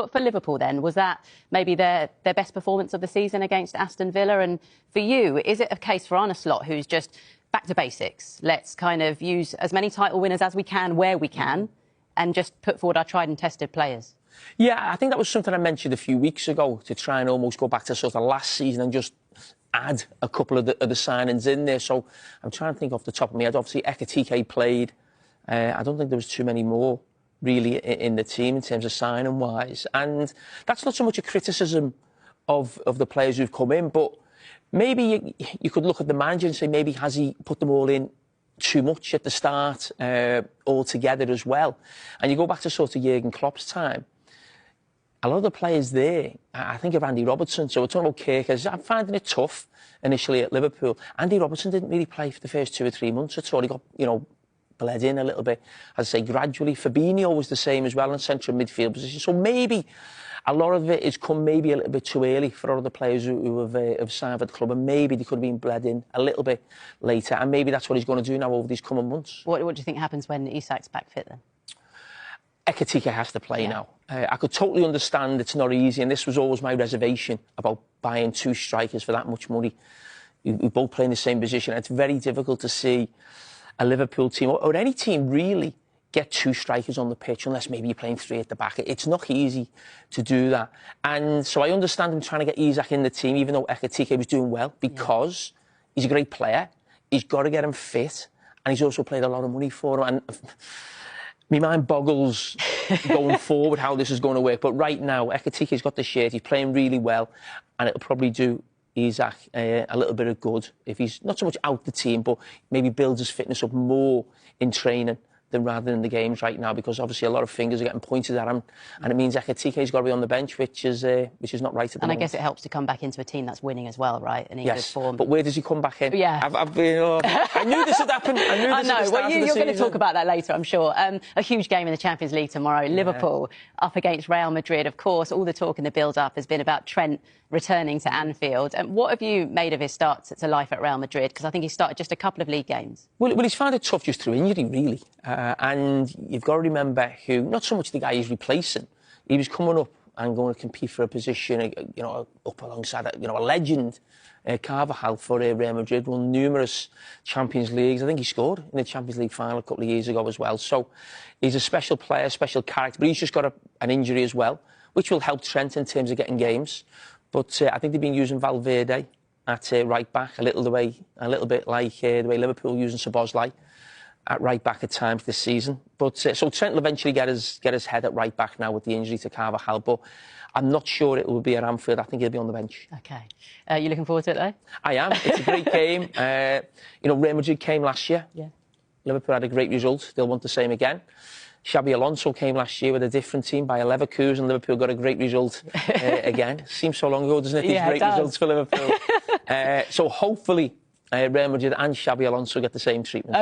But for Liverpool then, was that maybe their best performance of the season against Aston Villa? And for you, is it a case for Arne Slot, who's just back to basics? Let's kind of use as many title winners as we can, where we can, and just put forward our tried and tested players? Yeah, I think that was something I mentioned a few weeks ago, to try and almost go back to sort of last season and just add a couple of the signings in there. So I'm trying to think off the top of my head. Obviously, Ekitike played. I don't think there was too many more really in the team in terms of signing-wise. And that's not so much a criticism of the players who've come in, but maybe you could look at the manager and say maybe has he put them all in too much at the start all together as well. And you go back to sort of Jurgen Klopp's time, a lot of the players there, I think of Andy Robertson, so we're talking about Carragher. I'm finding it tough initially at Liverpool. Andy Robertson didn't really play for the first 2 or 3 months at all. He got, bled in a little bit, as I say, gradually. Fabinho was the same as well in central midfield position. So maybe a lot of it has come maybe a little bit too early for all the players who have signed for the club, and maybe they could have been bled in a little bit later, and maybe that's what he's going to do now over these coming months. What do you think happens when Isak's back fit then? Ekitike has to play now. I could totally understand it's not easy, and this was always my reservation about buying 2 strikers for that much money. You both play in the same position. It's very difficult to see a Liverpool team, or any team really, get 2 strikers on the pitch unless maybe you're playing 3 at the back. It's not easy to do that. And so I understand him trying to get Isak in the team, even though Ekitike was doing well, because he's a great player. He's got to get him fit, and he's also played a lot of money for him. And my mind boggles going forward how this is going to work. But right now, Ekitike's got the shirt. He's playing really well, and it'll probably do Isak a little bit of good if he's not so much out the team, but maybe builds his fitness up more in training than rather than in the games right now, because obviously a lot of fingers are getting pointed at him, and it means Ekitike's got to be on the bench, which is not right at the moment. And I guess it helps to come back into a team that's winning as well, right? And in good form. But where does he come back in? Yeah. I knew this would happen. I knew this at the start of the you're going to season. talk about that later, I'm sure. A huge game in the Champions League tomorrow. Liverpool up against Real Madrid. Of course, all the talk in the build-up has been about Trent returning to Anfield. And what have you made of his start to life at Real Madrid? Because I think he started just a couple of league games. Well, he's found it tough just through injury, really. And you've got to remember who, not so much the guy he's replacing. He was coming up and going to compete for a position, up alongside, a legend, Carragher for Real Madrid, won numerous Champions Leagues. I think he scored in the Champions League final a couple of years ago as well. So he's a special player, special character, but he's just got an injury as well, which will help Trent in terms of getting games. But I think they've been using Valverde at right back a little bit like the way Liverpool using Szoboszlai at right back at times this season. But so Trent will eventually get his head at right back now with the injury to Carragher. But I'm not sure it will be at Anfield. I think he'll be on the bench. OK. You looking forward to it, though? I am. It's a great game. Real Madrid came last year. Yeah. Liverpool had a great result. They'll want the same again. Xabi Alonso came last year with a different team by Leverkusen. Liverpool got a great result again. Seems so long ago, doesn't it? These great results for Liverpool. So hopefully Real Madrid and Xabi Alonso get the same treatment.